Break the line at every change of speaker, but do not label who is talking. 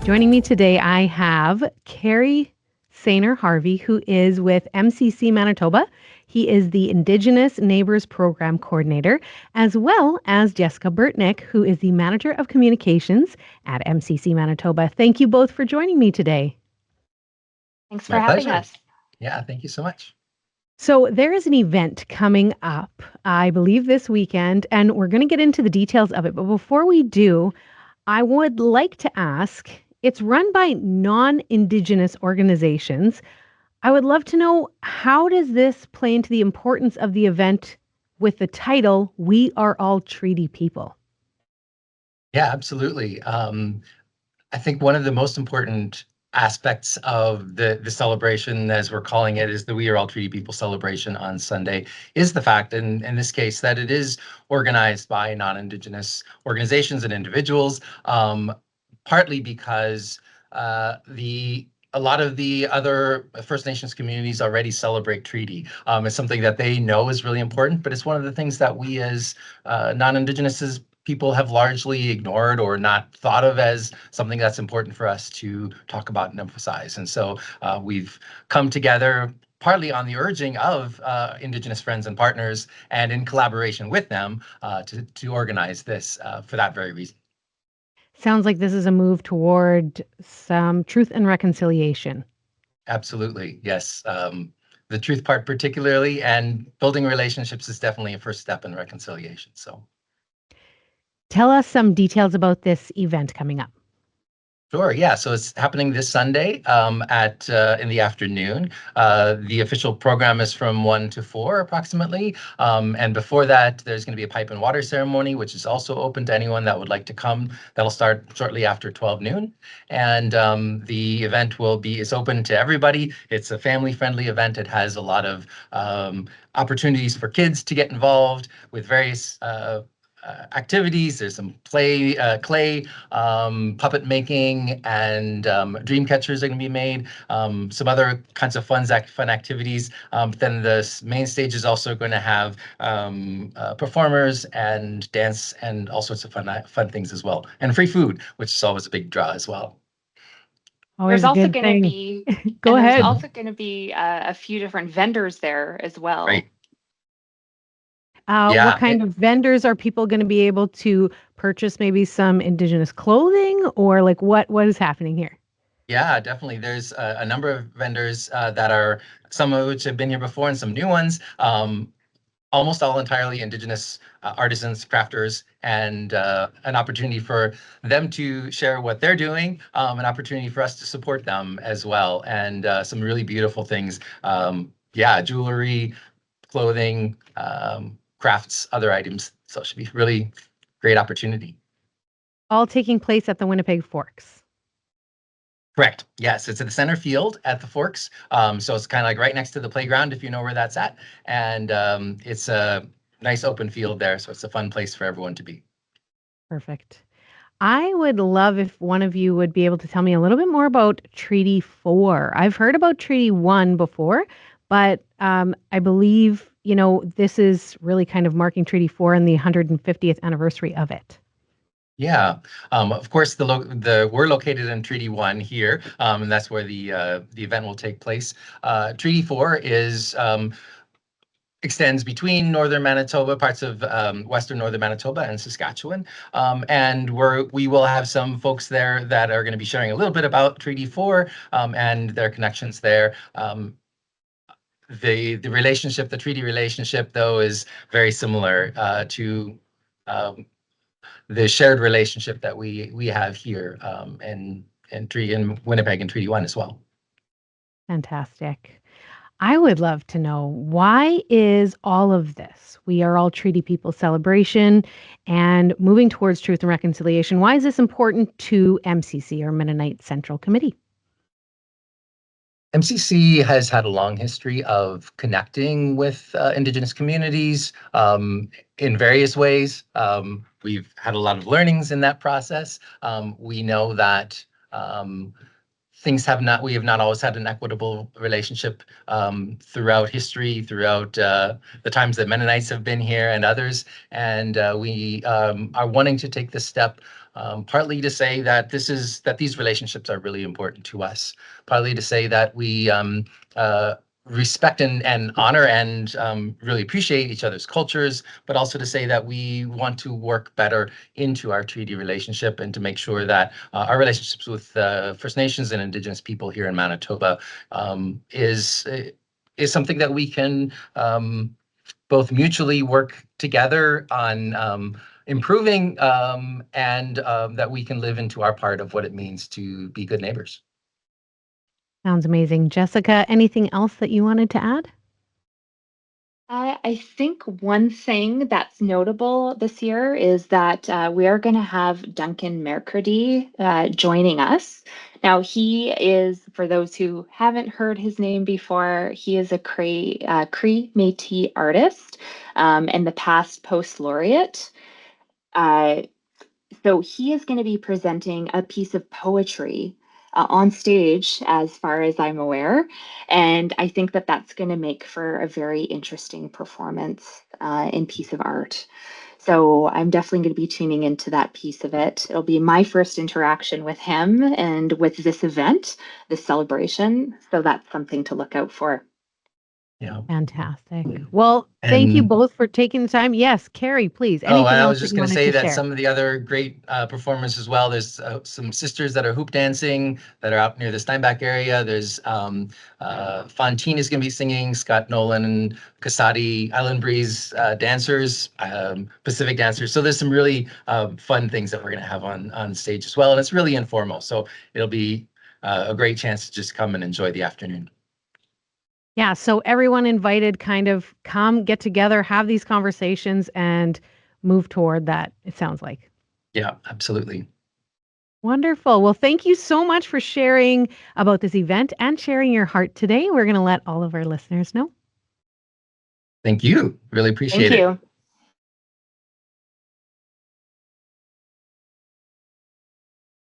Joining me today, I have Kerry Saner-Harvey, who is with MCC Manitoba. He is the Indigenous Neighbours Program Coordinator, as well as Jessica Burtnick, who is the Manager of Communications at MCC Manitoba. Thank you both for joining me today.
Thanks for having us.
Yeah, thank you so much.
So there is an event coming up, I believe this weekend, and we're going to get into the details of it. But before we do, I would like to ask, it's run by non-Indigenous organizations. I would love to know, how does this play into the importance of the event with the title, We Are All Treaty People?
Yeah, absolutely. I think one of the most important aspects of the celebration, as we're calling it, is the We Are All Treaty People celebration on Sunday, is the fact, in this case, that it is organized by non-Indigenous organizations and individuals, partly because a lot of the other First Nations communities already celebrate treaty. It's something that they know is really important, but it's one of the things that we as non-Indigenous people have largely ignored or not thought of as something that's important for us to talk about and emphasize. And so we've come together partly on the urging of Indigenous friends and partners, and in collaboration with them to organize this for that very reason.
Sounds like this is a move toward some truth and reconciliation.
Absolutely, yes. The truth part particularly, and building relationships is definitely a first step in reconciliation. So
tell us some details about this event coming up.
Sure. Yeah. So it's happening this Sunday at in the afternoon. The official program is from 1 to 4 approximately. And before that, there's going to be a pipe and water ceremony, which is also open to anyone that would like to come. That'll start shortly after 12 noon. And the event is open to everybody. It's a family-friendly event. It has a lot of opportunities for kids to get involved with various activities. There's some clay, puppet making, and dream catchers are going to be made. Some other kinds of fun activities. Then the main stage is also going to have performers and dance and all sorts of fun things as well, and free food, which is always a big draw as well.
Always
there's
a
also
good
going
thing.
to be
Go ahead.
There's also going to be a few different vendors there as well.
Right.
What kind of vendors are people going to be able to purchase? Maybe some Indigenous clothing, or like what is happening here?
Yeah, definitely. There's a number of vendors that are, some of which have been here before and some new ones. Almost all entirely Indigenous artisans, crafters, and an opportunity for them to share what they're doing, an opportunity for us to support them as well, and some really beautiful things. Jewelry, clothing, crafts, other items. So it should be really great opportunity.
All taking place at the Winnipeg Forks.
Correct. Yes, it's at the center field at the Forks. So it's kind of like right next to the playground, if you know where that's at. And it's a nice open field there. So it's a fun place for everyone to be.
Perfect. I would love if one of you would be able to tell me a little bit more about Treaty 4. I've heard about Treaty 1 before, but I believe, this is really kind of marking Treaty 4 and the 150th anniversary of it.
Yeah, of course, we're located in Treaty 1 here, and that's where the event will take place. Treaty 4 extends between northern Manitoba, parts of western northern Manitoba and Saskatchewan. And we will have some folks there that are going to be sharing a little bit about Treaty 4 and their connections there. The treaty relationship, though, is very similar to the shared relationship that we have here in Winnipeg and Treaty 1 as well.
Fantastic. I would love to know, why is all of this We Are All Treaty People celebration and moving towards truth and reconciliation, why is this important to MCC, or Mennonite Central Committee?
MCC has had a long history of connecting with Indigenous communities in various ways. We've had a lot of learnings in that process. We know that we have not always had an equitable relationship throughout history, throughout the times that Mennonites have been here and others. And we are wanting to take this step partly to say that these relationships are really important to us, partly to say that we respect and honor and really appreciate each other's cultures, but also to say that we want to work better into our treaty relationship and to make sure that our relationships with First Nations and Indigenous people here in Manitoba is something that we can both mutually work together on improving and that we can live into our part of what it means to be good neighbors.
Sounds amazing. Jessica, anything else that you wanted to add?
I think one thing that's notable this year is that we are going to have Duncan Mercredi joining us. Now, he is, for those who haven't heard his name before, he is a Cree Métis artist and the past post laureate. So he is going to be presenting a piece of poetry on stage, as far as I'm aware. And I think that that's going to make for a very interesting performance and piece of art. So I'm definitely going to be tuning into that piece of it. It'll be my first interaction with him and with this event, this celebration. So that's something to look out for.
Yeah.
Fantastic. Well, thank you both for taking the time. Yes, Kerry, please. Anything
I
else
was
that
just
you
going to
wanted
say
to
that
share?
some of the other great performers as well. There's some sisters that are hoop dancing that are out near the Steinbach area. There's Fontaine is going to be singing, Scott Nolan and Kasadi Island Breeze dancers, Pacific dancers. So there's some really fun things that we're going to have on stage as well. And it's really informal. So it'll be a great chance to just come and enjoy the afternoon.
Yeah, so everyone invited, kind of come, get together, have these conversations, and move toward that, it sounds like.
Yeah, absolutely.
Wonderful. Well, thank you so much for sharing about this event and sharing your heart today. We're going to let all of our listeners know.
Thank you. Really appreciate
Thank
it.
you.